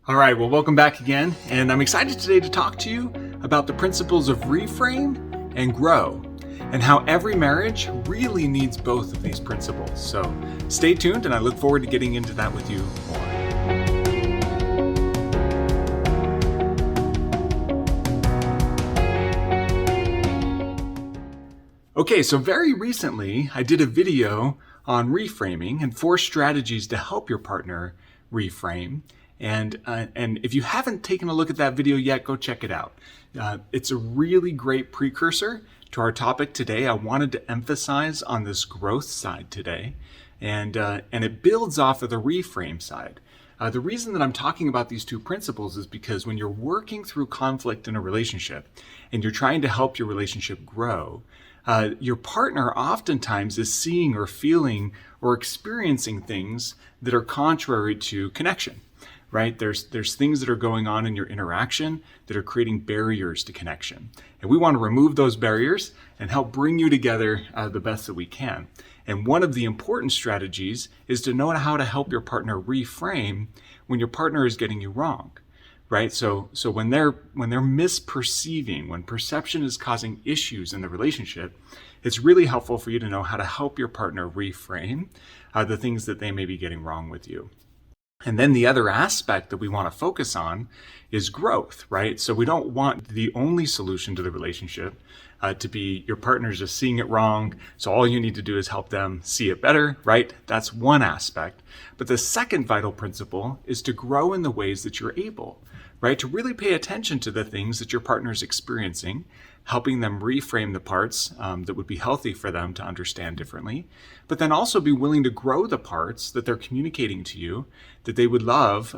All right, well, welcome back again, and I'm excited today to talk to you about the principles of reframe and grow, and how every marriage really needs both of these principles. So stay tuned, and I look forward to getting into that with you more. Okay, so very recently, I did a video on reframing and 4 strategies to help your partner reframe. And if you haven't taken a look at that video yet, go check it out. It's a really great precursor to our topic today. I wanted to emphasize on this growth side today, and it builds off of the reframe side. The reason that I'm talking about these 2 principles is because when you're working through conflict in a relationship and you're trying to help your relationship grow, your partner oftentimes is seeing or feeling or experiencing things that are contrary to connection. Right? There's things that are going on in your interaction that are creating barriers to connection. And we want to remove those barriers and help bring you together the best that we can. And one of the important strategies is to know how to help your partner reframe when your partner is getting you wrong. Right? So when they're misperceiving, when perception is causing issues in the relationship, it's really helpful for you to know how to help your partner reframe the things that they may be getting wrong with you. And then the other aspect that we want to focus on is growth, right? So we don't want the only solution to the relationship to be your partner's just seeing it wrong, so all you need to do is help them see it better, right? That's one aspect. But the second vital principle is to grow in the ways that you're able, right? To really pay attention to the things that your partner's experiencing, helping them reframe the parts that would be healthy for them to understand differently, but then also be willing to grow the parts that they're communicating to you that they would love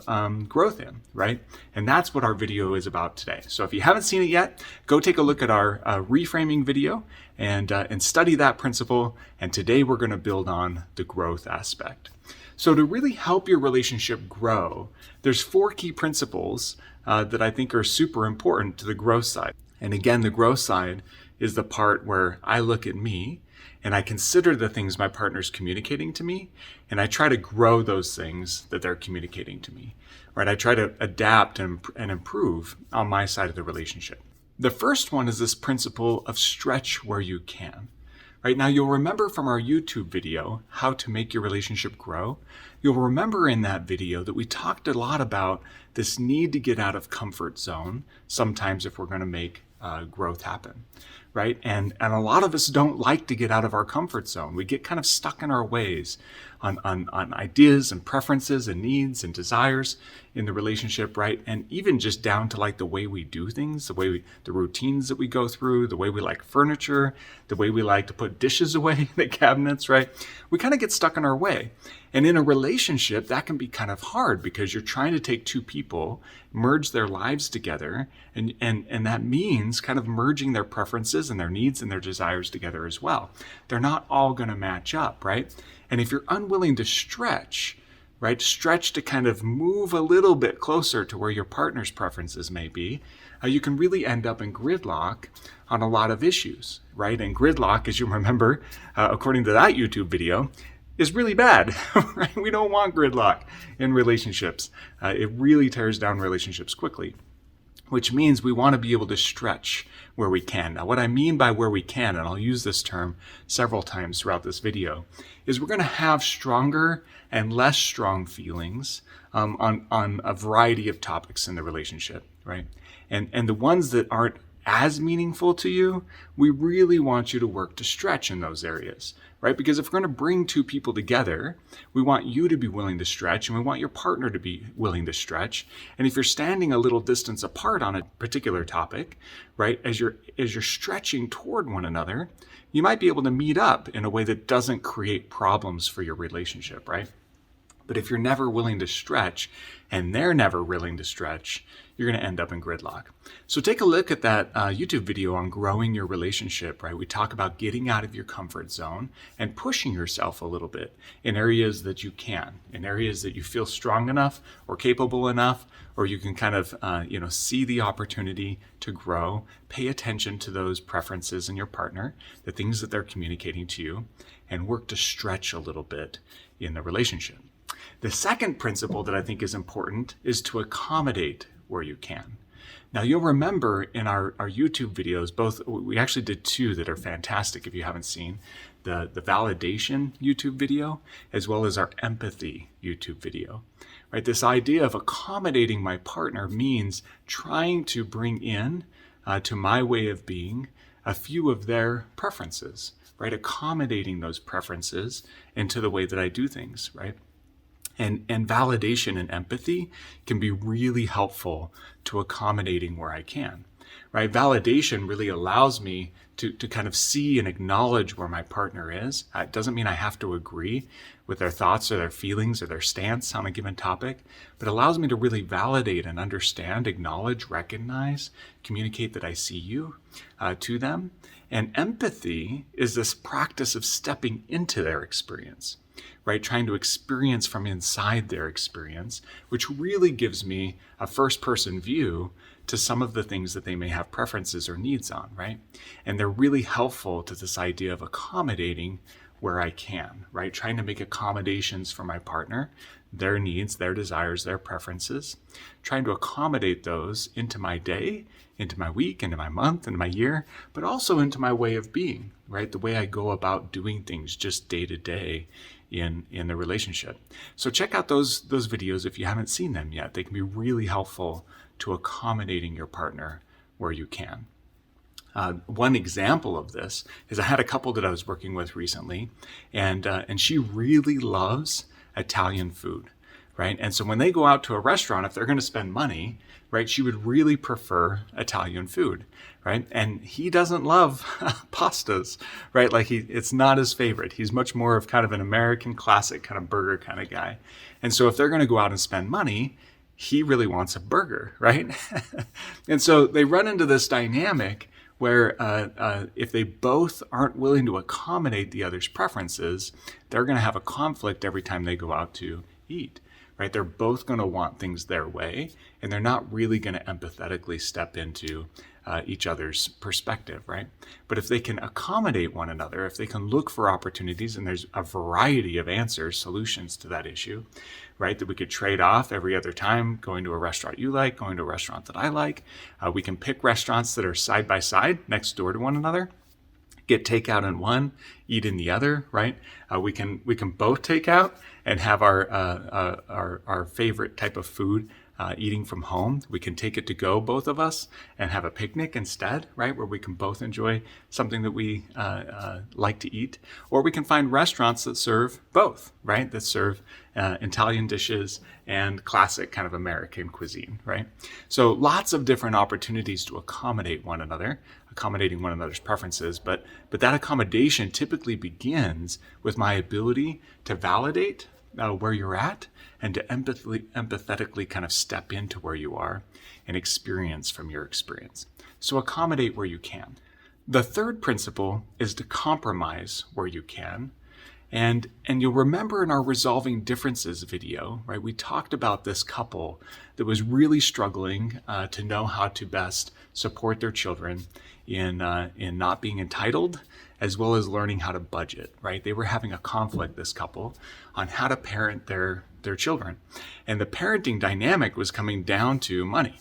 growth in, right? And that's what our video is about today. So if you haven't seen it yet, go take a look at our reframing video and study that principle. And today we're going to build on the growth aspect. So to really help your relationship grow, there's 4 key principles that I think are super important to the growth side. And again, the growth side is the part where I look at me and I consider the things my partner's communicating to me, and I try to grow those things that they're communicating to me, right? I try to adapt and improve on my side of the relationship. The first one is this principle of stretch where you can. Right now, you'll remember from our YouTube video, How to Make Your Relationship Grow, you'll remember in that video that we talked a lot about this need to get out of comfort zone, sometimes if we're going to make growth happen, right? And a lot of us don't like to get out of our comfort zone. We get kind of stuck in our ways on ideas and preferences and needs and desires in the relationship, right? And even just down to like the way we do things, the routines that we go through, the way we like furniture, the way we like to put dishes away in the cabinets, right? We kind of get stuck in our way. And in a relationship, that can be kind of hard because you're trying to take 2 people, merge their lives together, and that means kind of merging their preferences and their needs and their desires together as well. They're not all going to match up, right? And if you're unwilling to stretch, right, stretch to kind of move a little bit closer to where your partner's preferences may be, you can really end up in gridlock on a lot of issues, right? And gridlock, as you remember, according to that YouTube video, is really bad, right? We don't want gridlock in relationships. It really tears down relationships quickly, which means we want to be able to stretch where we can. Now, what I mean by where we can, and I'll use this term several times throughout this video, is we're going to have stronger and less strong feelings on a variety of topics in the relationship, right? And the ones that aren't as meaningful to you, we really want you to work to stretch in those areas, right? Because if we're going to bring 2 people together, we want you to be willing to stretch and we want your partner to be willing to stretch. And if you're standing a little distance apart on a particular topic, right, as you're stretching toward one another, you might be able to meet up in a way that doesn't create problems for your relationship, right? But if you're never willing to stretch and they're never willing to stretch, you're going to end up in gridlock. So take a look at that YouTube video on growing your relationship, right? We talk about getting out of your comfort zone and pushing yourself a little bit in areas that you can, in areas that you feel strong enough or capable enough, or you can kind of, see the opportunity to grow, pay attention to those preferences in your partner, the things that they're communicating to you, and work to stretch a little bit in the relationship. The second principle that I think is important is to accommodate where you can. Now, you'll remember in our YouTube videos, we actually did two that are fantastic if you haven't seen, the validation YouTube video, as well as our empathy YouTube video. Right? This idea of accommodating my partner means trying to bring in to my way of being a few of their preferences, right? Accommodating those preferences into the way that I do things, right? And validation and empathy can be really helpful to accommodating where I can, right? Validation really allows me to kind of see and acknowledge where my partner is. It doesn't mean I have to agree with their thoughts or their feelings or their stance on a given topic, but allows me to really validate and understand, acknowledge, recognize, communicate that I see you to them. And empathy is this practice of stepping into their experience, right? Trying to experience from inside their experience, which really gives me a first-person view to some of the things that they may have preferences or needs on, right? And they're really helpful to this idea of accommodating where I can, right? Trying to make accommodations for my partner, their needs, their desires, their preferences, trying to accommodate those into my day, into my week, into my month, into my year, but also into my way of being, right? The way I go about doing things just day to day in the relationship. So check out those videos if you haven't seen them yet. They can be really helpful to accommodating your partner where you can. One example of this is I had a couple that I was working with recently, and she really loves Italian food, right? And so when they go out to a restaurant, if they're going to spend money, right, she would really prefer Italian food, right? And he doesn't love pastas, right? Like it's not his favorite. He's much more of kind of an American classic kind of burger kind of guy. And so if they're going to go out and spend money, he really wants a burger, right? And so they run into this dynamic where if they both aren't willing to accommodate the other's preferences, they're going to have a conflict every time they go out to eat, right? They're both going to want things their way, and they're not really going to empathetically step into each other's perspective, right? But if they can accommodate one another, if they can look for opportunities, and there's a variety of answers, solutions to that issue, right? That we could trade off every other time, going to a restaurant you like, going to a restaurant that I like. We can pick restaurants that are side by side next door to one another, get takeout in one, eat in the other, right? We can both take out and have our favorite type of food eating from home. We can take it to go, both of us, and have a picnic instead, right? Where we can both enjoy something that we like to eat. Or we can find restaurants that serve both, right? That serve Italian dishes and classic kind of American cuisine, right? So lots of different opportunities to accommodate one another, accommodating one another's preferences, but that accommodation typically begins with my ability to validate where you're at and to empathetically kind of step into where you are and experience from your experience. So accommodate where you can. The third principle is to compromise where you can. And you'll remember in our Resolving Differences video, right, we talked about this couple that was really struggling to know how to best support their children in not being entitled, as well as learning how to budget, right? They were having a conflict, this couple, on how to parent their children. And the parenting dynamic was coming down to money.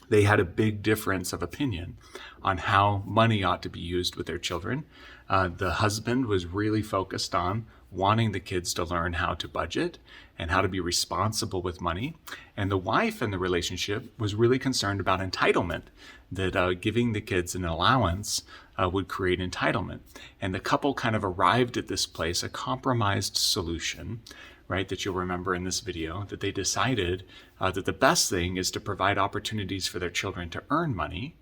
They had a big difference of opinion on how money ought to be used with their children. The husband was really focused on wanting the kids to learn how to budget and how to be responsible with money. And the wife in the relationship was really concerned about entitlement, that giving the kids an allowance would create entitlement. And the couple kind of arrived at this place, a compromised solution, right, that you'll remember in this video, that they decided that the best thing is to provide opportunities for their children to earn money.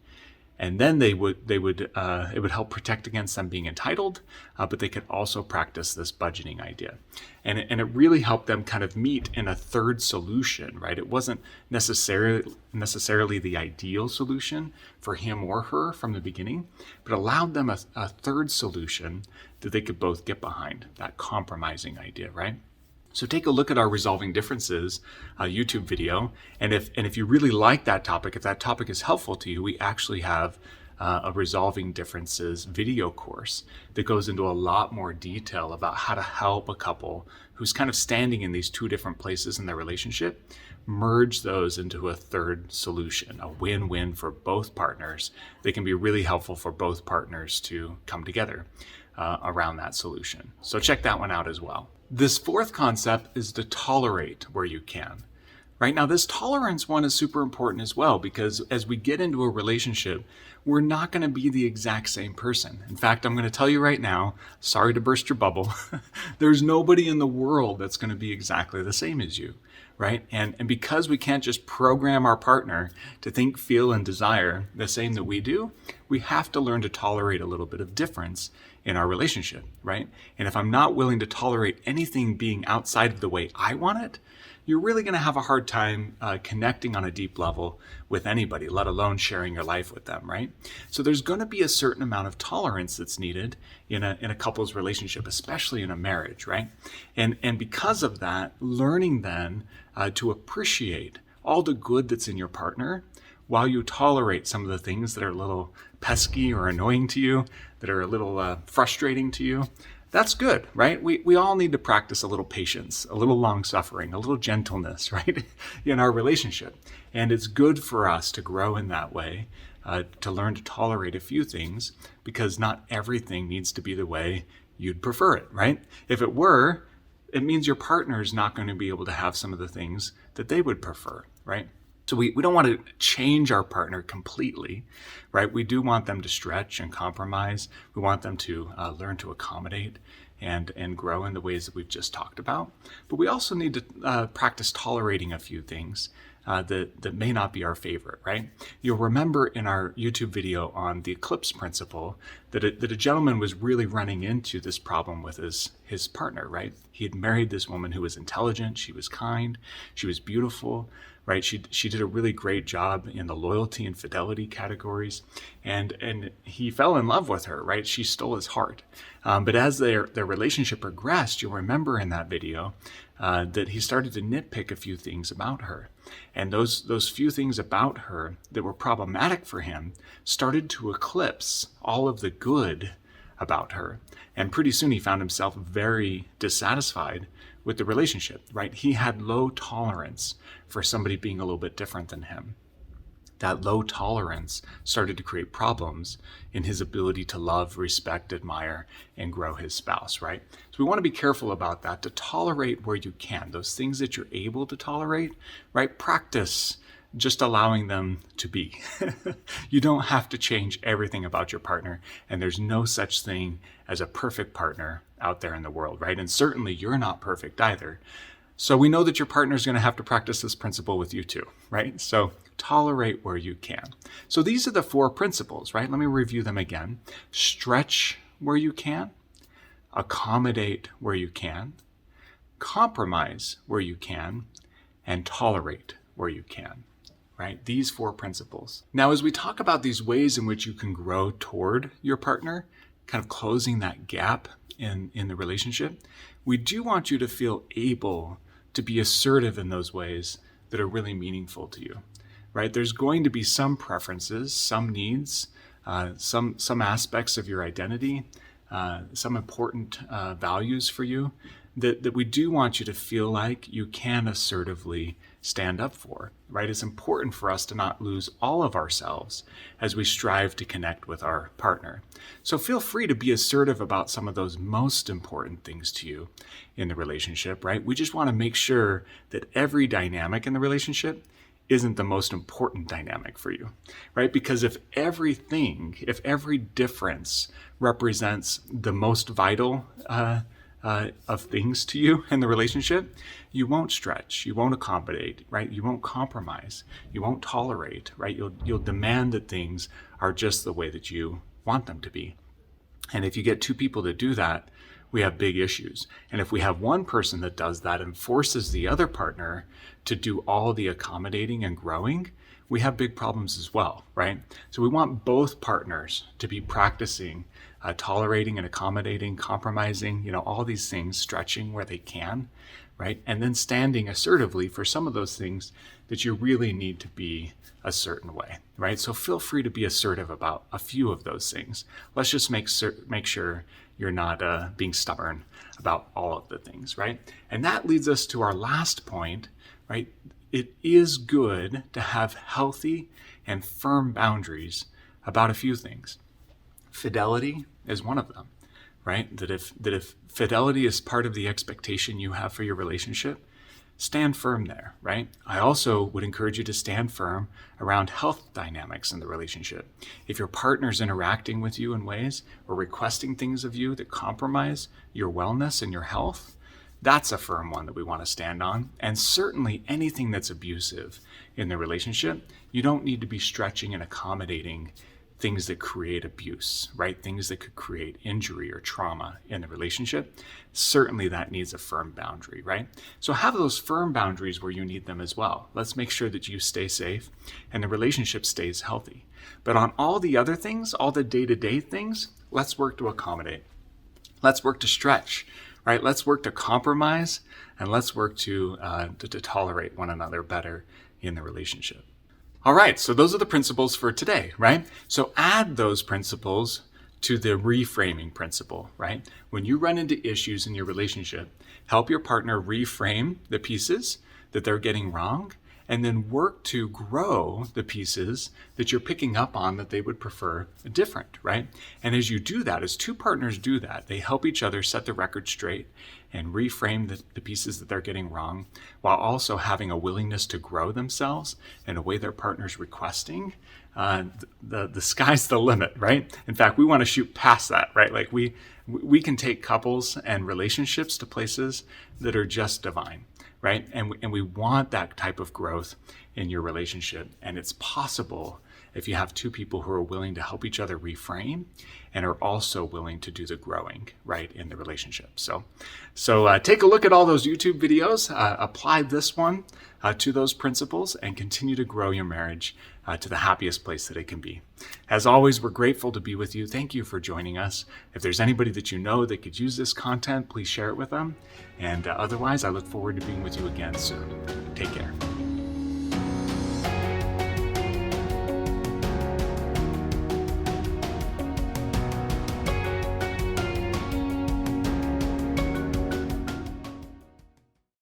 And then it would help protect against them being entitled, but they could also practice this budgeting idea. And it really helped them kind of meet in a third solution, right? It wasn't necessarily the ideal solution for him or her from the beginning, but allowed them a third solution that they could both get behind, that compromising idea, right? So take a look at our Resolving Differences YouTube video, and if you really like that topic, if that topic is helpful to you, we actually have a Resolving Differences video course that goes into a lot more detail about how to help a couple who's kind of standing in these two different places in their relationship, merge those into a third solution, a win-win for both partners. They can be really helpful for both partners to come together around that solution. So check that one out as well. This fourth concept is to tolerate where you can. Right now, this tolerance one is super important as well, because as we get into a relationship, we're not going to be the exact same person. In fact, I'm going to tell you right now, sorry to burst your bubble, there's nobody in the world that's going to be exactly the same as you, right? And because we can't just program our partner to think, feel, and desire the same that we do, we have to learn to tolerate a little bit of difference in our relationship, right? And if I'm not willing to tolerate anything being outside of the way I want it, you're really going to have a hard time connecting on a deep level with anybody, let alone sharing your life with them, right? So there's going to be a certain amount of tolerance that's needed in a couple's relationship, especially in a marriage, right? And because of that, learning then to appreciate all the good that's in your partner while you tolerate some of the things that are a little pesky or annoying to you, that are a little frustrating to you. That's good, right? We all need to practice a little patience, a little long suffering, a little gentleness, right, in our relationship. And it's good for us to grow in that way, to learn to tolerate a few things, because not everything needs to be the way you'd prefer it, right? If it were, it means your partner is not going to be able to have some of the things that they would prefer, right? So we don't want to change our partner completely, right? We do want them to stretch and compromise. We want them to learn to accommodate and grow in the ways that we've just talked about. But we also need to practice tolerating a few things that may not be our favorite, right? You'll remember in our YouTube video on the eclipse principle that a gentleman was really running into this problem with his partner, right? He had married this woman who was intelligent, she was kind, she was beautiful, right? She did a really great job in the loyalty and fidelity categories, and he fell in love with her, right? She stole his heart. But as their relationship progressed, you'll remember in that video that he started to nitpick a few things about her. And those few things about her that were problematic for him started to eclipse all of the good about her. And pretty soon he found himself very dissatisfied with the relationship, right? He had low tolerance for somebody being a little bit different than him. That low tolerance started to create problems in his ability to love, respect, admire, and grow his spouse, right? So we want to be careful about that, to tolerate where you can. Those things that you're able to tolerate, right? Practice just allowing them to be. You don't have to change everything about your partner, and there's no such thing as a perfect partner out there in the world, right? And certainly you're not perfect either. So we know that your partner is going to have to practice this principle with you too, right? So tolerate where you can. So these are the four principles, right? Let me review them again. Stretch where you can, accommodate where you can, compromise where you can, and tolerate where you can, right? These four principles. Now, as we talk about these ways in which you can grow toward your partner, kind of closing that gap in the relationship, we do want you to feel able to be assertive in those ways that are really meaningful to you, right? There's going to be some preferences, some needs, some aspects of your identity, some important values for you that we do want you to feel like you can assertively stand up for, right? It's important for us to not lose all of ourselves as we strive to connect with our partner. So feel free to be assertive about some of those most important things to you in the relationship, right? We just want to make sure that every dynamic in the relationship isn't the most important dynamic for you, right? Because if every difference represents the most vital of things to you in the relationship, you won't stretch, you won't accommodate, right? You won't compromise, you won't tolerate, right? You'll demand that things are just the way that you want them to be. And if you get two people to do that, we have big issues. And if we have one person that does that and forces the other partner to do all the accommodating and growing, we have big problems as well, right? So we want both partners to be practicing tolerating and accommodating, compromising, all these things, stretching where they can, right? And then standing assertively for some of those things that you really need to be a certain way, right? So feel free to be assertive about a few of those things. Let's just make sure you're not being stubborn about all of the things, right? And that leads us to our last point, right? It is good to have healthy and firm boundaries about a few things. Fidelity is one of them, right? That if fidelity is part of the expectation you have for your relationship, stand firm there, right? I also would encourage you to stand firm around health dynamics in the relationship. If your partner's interacting with you in ways or requesting things of you that compromise your wellness and your health, that's a firm one that we want to stand on. And certainly anything that's abusive in the relationship, you don't need to be stretching and accommodating things that create abuse, right? Things that could create injury or trauma in the relationship. Certainly that needs a firm boundary, right? So have those firm boundaries where you need them as well. Let's make sure that you stay safe and the relationship stays healthy. But on all the other things, all the day-to-day things, let's work to accommodate. Let's work to stretch, right? Let's work to compromise, and let's work to tolerate one another better in the relationship. All right, so those are the principles for today, right? So add those principles to the reframing principle, right? When you run into issues in your relationship, help your partner reframe the pieces that they're getting wrong, and then work to grow the pieces that you're picking up on that they would prefer different, right? And as you do that, as two partners do that, they help each other set the record straight and reframe the pieces that they're getting wrong, while also having a willingness to grow themselves in a way their partner's requesting. The sky's the limit, right? In fact, we want to shoot past that, right? Like we can take couples and relationships to places that are just divine, right? And we want that type of growth in your relationship. And it's possible if you have two people who are willing to help each other reframe and are also willing to do the growing, right, in the relationship. So take a look at all those YouTube videos, apply this one to those principles, and continue to grow your marriage to the happiest place that it can be. As always, we're grateful to be with you. Thank you for joining us. If there's anybody that you know that could use this content, please share it with them. And otherwise, I look forward to being with you again soon. Take care.